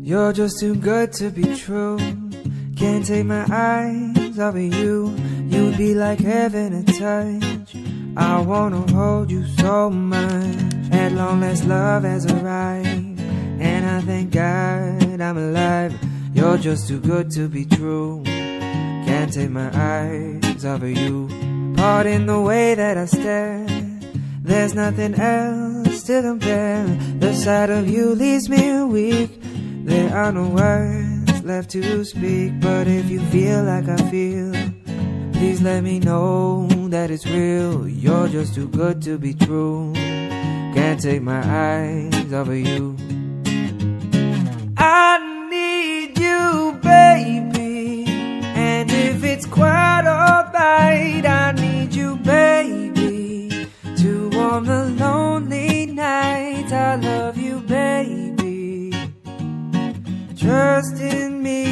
You're just too good to be true. Can't take my eyes off of you. You'd be like heaven to touch. I wanna hold you so much. At long last love has arrived, and I thank God I'm alive. You're just too good to be true. Can't take my eyes off of you. Pardon the way that I stare, there's nothing else to compare. The sight of you leaves me weak. There are no words left to speak. But if you feel like I feel, please let me know that it's real. You're just too good to be true. Can't take my eyes off of you. I need you, baby, and if it's quite alright, I need you, baby, to warm the lonely nights. I love you, baby. Trust in me.